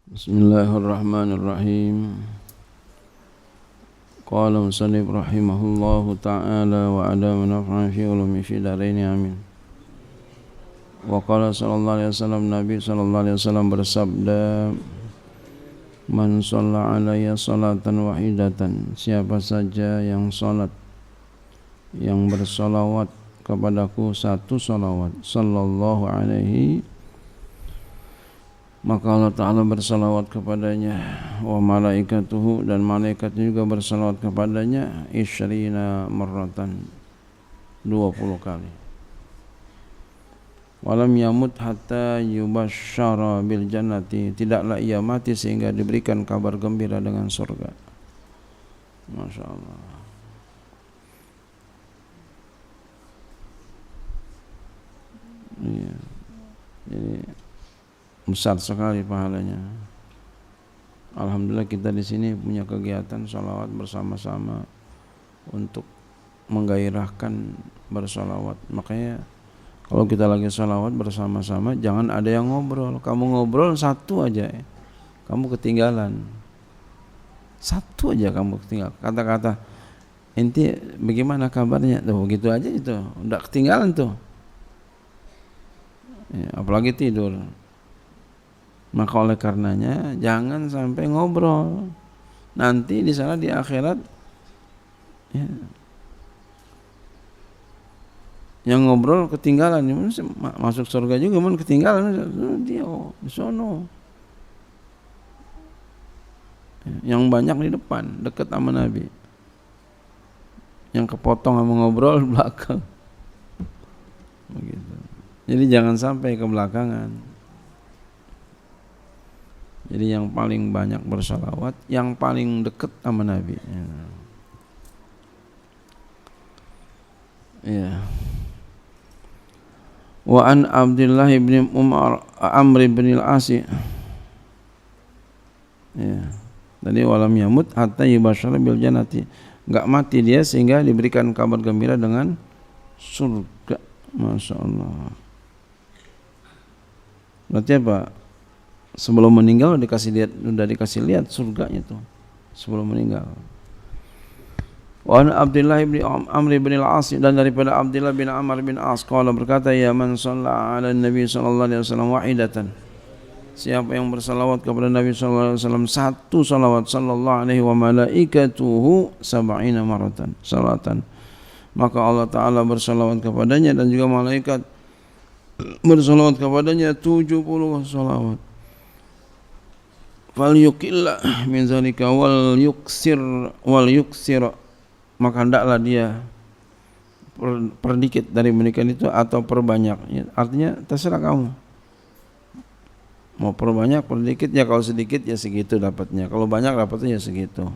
Bismillahirrahmanirrahim. Qala musannif rahimahullahu ta'ala wa adama naf'an fi ulumi fi daraini amin. Wa qala sallallahu alaihi wasallam, Nabi sallallahu alaihi wasallam bersabda, man shalla alayya salatan wahidatan, siapa saja yang salat, yang bersalawat kepadaku satu salawat, sallallahu alaihi, maka Allah Ta'ala bersalawat kepadanya, wa malaikatuhu, dan malaikatnya juga bersalawat kepadanya, isyrina marratan, 20 kali. Walam yamut hatta yubasyara bil jannati, tidaklah ia mati sehingga diberikan kabar gembira dengan surga. Masya Allah. Iya. Jadi besar sekali pahalanya. Alhamdulillah kita di sini punya kegiatan sholawat bersama-sama untuk menggairahkan bersolawat. Makanya kalau kita lagi sholawat bersama-sama, jangan ada yang ngobrol. Kamu ngobrol satu aja, kamu ketinggalan. Satu aja kamu ketinggalan. Kata-kata inti bagaimana kabarnya, tuh gitu aja itu, udah ketinggalan tuh. Ya, apalagi tidur. Maka oleh karenanya jangan sampai ngobrol. Nanti di sana di akhirat ya, yang ngobrol ketinggalan, masuk surga juga man ketinggalan dia di sono. Yang banyak di depan, dekat sama Nabi. Yang kepotong sama ngobrol belakang. Begitu. Jadi jangan sampai ke belakangan. Jadi yang paling banyak bersalawat, yang paling dekat sama Nabi. Ya. Wa an Abdullah bin Umar Amr bin al-As. Ya. Tadi walam yamut hatta yubasyara bil jannati. Enggak mati dia sehingga diberikan kabar gembira dengan surga. Masya Allah. Berarti apa? Sebelum meninggal sudah dikasih lihat surganya itu sebelum meninggal. Wa an Abdullah bin Amr bin al-As, dan daripada Abdullah bin Amr bin As qala, berkata, ya man shalla ala Nabi sallallahu alaihi wasallam wahidatan, siapa yang bersalawat kepada Nabi sallallahu alaihi wasallam satu salawat, sallallahu alaihi wa malaikatuhu sab'ina maratan salatan, maka Allah Ta'ala bersalawat kepadanya dan juga malaikat bersalawat kepadanya 70 salawat. Fal yuqilla min zalika wal yuksir, maka hendaklah dia perdikit dari demikian itu atau perbanyak. Artinya terserah kamu mau perbanyak perdikit, ya kalau sedikit ya segitu dapatnya, kalau banyak dapatnya ya segitu.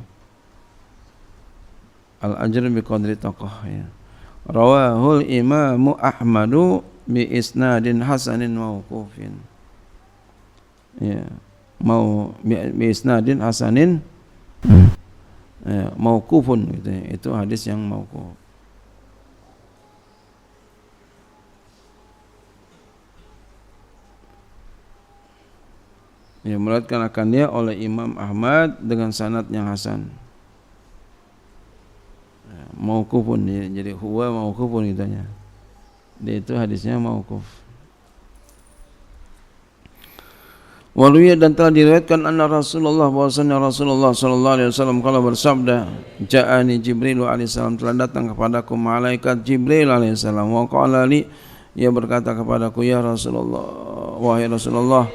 Al ajr bi qadri taqah, ya. Rawahul Imamu Ahmadu bi isnadin hasanin mauqufin, ya, mau bi isnadin hasanin mauqufun gitu ya. Itu hadis yang mauquf. Ya, meriwayatkan akan dia oleh Imam Ahmad dengan sanad yang hasan. Ya, mauqufun ya, jadi huwa mauqufun gitunya. Dia itu hadisnya mauquf. Waluya, dan telah diriwayatkan anna Rasulullah, bahwasanya Rasulullah sallallahu alaihi wasallam kalau bersabda, ja'ani Jibril alaihi salam, telah datang kepadaku malaikat Jibril alaihi salam, wa qala li, ia berkata kepadaku, ya Rasulullah, wahai Rasulullah,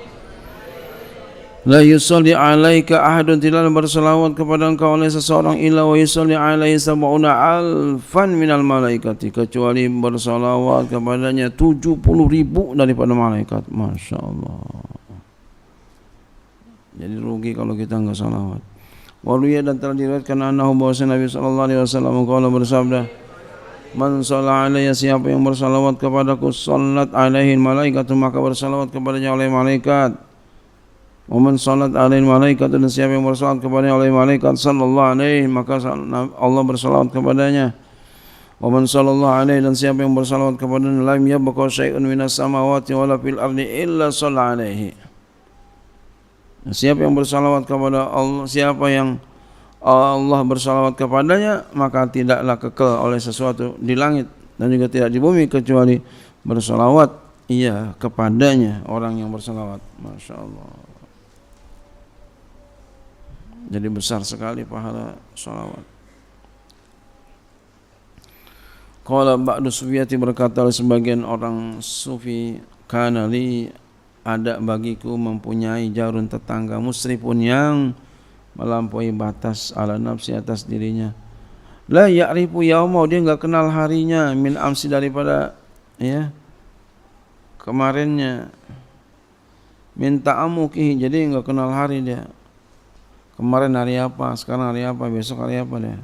la yusalli alaika ahadun, tidaklah berselawat kepada engkau oleh seseorang, illa wa yusalli alaihi sab'una alfan minal malaikati, kecuali berselawat kepadanya 70.000 daripada malaikat. Masya Allah. Jadi rugi kalau kita enggak salawat. Waluya, dan telah diriwayatkan annahu, bahwasanya Nabi sallallahu alaihi wasallam qala, bersabda, man shalla alayya, siapa yang bersalawat kepadaku, sallat alaihi malaikatu, maka bersalawat kepadanya oleh malaikat. Wa man sallat alaihi malaikatu, dan siapa yang bersalawat kepadanya oleh malaikat, sallallahu alaihi, maka Allah bersalawat kepadanya. Wa man sallallahu alaihi, dan siapa yang bersalawat kepadanya, lam yabqa syai'un minas samawati wala fil ardi illa shalla alaihi, Siapa yang bersalawat kepada Allah, siapa yang Allah bersalawat kepadanya, maka tidaklah kekal oleh sesuatu di langit dan juga tidak di bumi kecuali bersalawat ia kepadanya orang yang bersalawat. Masya Allah. Jadi besar sekali pahala salawat. Qala ba'du sufiyati, berkata oleh sebagian orang sufi, kana li, ada bagiku mempunyai jarun tetangga musrifun yang melampaui batas ala nafsi atas dirinya. La ya'rifu yaumau, dia enggak kenal harinya, min amsi daripada ya kemarinnya, min ta'amuki, jadi enggak kenal hari dia. Kemarin hari apa, sekarang hari apa, besok hari apa dia.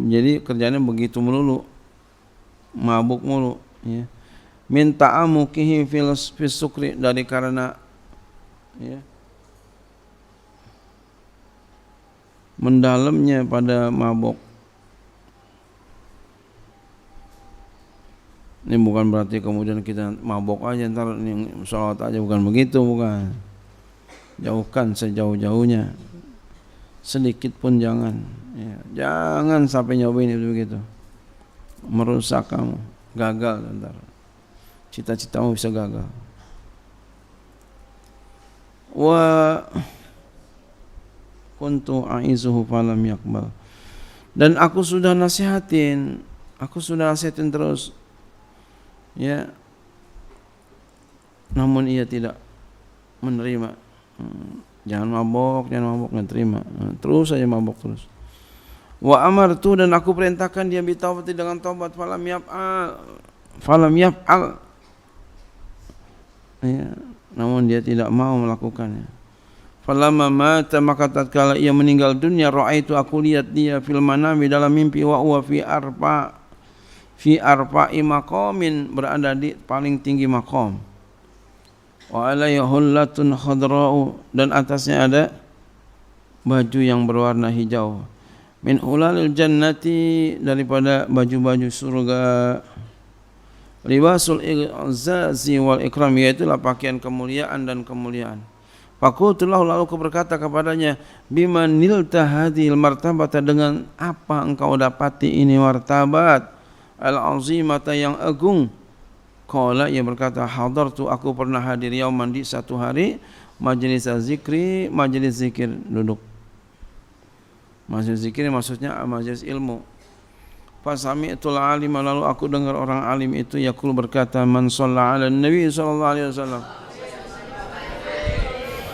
Jadi kerjanya begitu melulu, mabuk mulu ya. Min ta'amukihi fil sukri, dari karena ya mendalamnya pada mabuk. Ini bukan berarti kemudian kita mabuk aja ntar ini salawat aja, bukan begitu, bukan. Jauhkan sejauh-jauhnya, sedikit pun jangan ya. Jangan sampai nyobain itu begitu, merusak kamu, gagal ntar cita-citamu bisa gagal. Wa kuntu aizuhu falam yakbal, dan aku sudah nasihatin terus ya, namun ia tidak menerima. Jangan mabok, nggak terima, terus saja mabok terus. Wa amartu, dan aku perintahkan dia bitawbati, dengan taubat, falam yaf'al ya, namun dia tidak mau melakukannya. Falamma mata, maka tatkala ia meninggal dunia, ra'aitu, aku lihat dia fil manami, dalam mimpi, wa huwa fi arfa'i maqamin, berada di paling tinggi maqam. Wa alayhi hullatun khadra'u, dan atasnya ada baju yang berwarna hijau. Min hulalil jannati, daripada baju-baju surga. Libasul izazi wal ikram, yaitulah pakaian kemuliaan dan kemuliaan. Faqultulahu, lalu aku berkata kepadanya, bima nilta hadhil martabata, dengan apa engkau dapati ini martabat al-azimata, yang agung. Qala, ia berkata, hadartu, aku pernah hadir, yauman, di satu hari, majlis zikri, majlis zikir, duduk. Majlis zikir maksudnya majlis ilmu. Fasami'tul alim, lalu aku dengar orang alim itu yaqul, berkata, man shalla 'ala nabi sallallahu alaihi wasallam,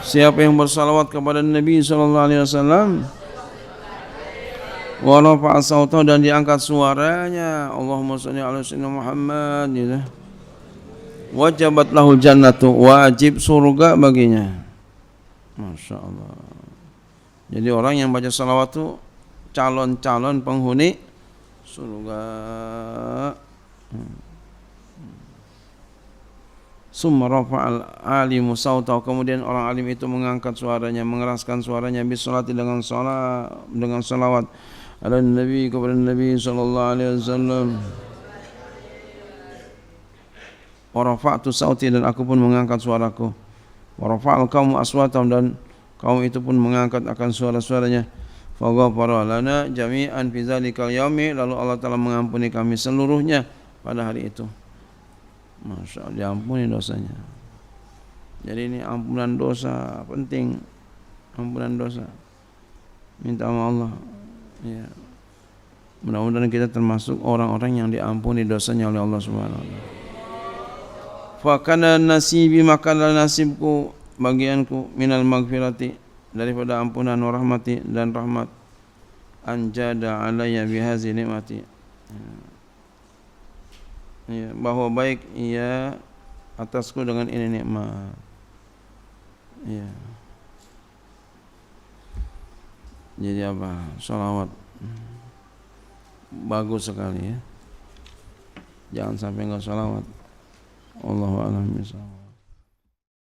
siapa yang bersalawat kepada Nabi sallallahu alaihi wasallam, wa rafa'a sautahu, dan diangkat suaranya, Allahumma shalli 'ala sayyidina Muhammad gitu, wajabat lahul jannatu, wajib surga baginya. Masya Allah. Jadi orang yang baca salawat itu calon-calon penghuni surga. Summa rafa'al alimu sautahu, kemudian orang alim itu mengangkat suaranya, mengeraskan suaranya, bisolati, dengan salawat ala nabi, kepada Nabi sallallahu alaihi wasallam. Wa rafa'tu sauti, dan aku pun mengangkat suaraku. Wa rafa'al qaumu aswatahum, dan kaum itu pun mengangkat akan suara-suaranya. Fa ghafara lana jami'an fi dzalikal yaumi, lalu Allah Ta'ala mengampuni kami seluruhnya pada hari itu. Masya Allah, diampuni dosanya. Jadi ini ampunan dosa penting, ampunan dosa. Minta sama Allah ya. Mudah-mudahan kita termasuk orang-orang yang diampuni dosanya oleh Allah Subhanahu wa taala. Fa kana nasibi, maka nasibku, bagianku, minal magfirati, daripada ampunan, wa rahmati, dan rahmat, anjada alayya bihazi nikmati, ya, bahwa baik ia atasku dengan ini nikmat ya. Jadi apa? Salawat bagus sekali ya. Jangan sampai enggak salawat. Allahu a'lam bishawab.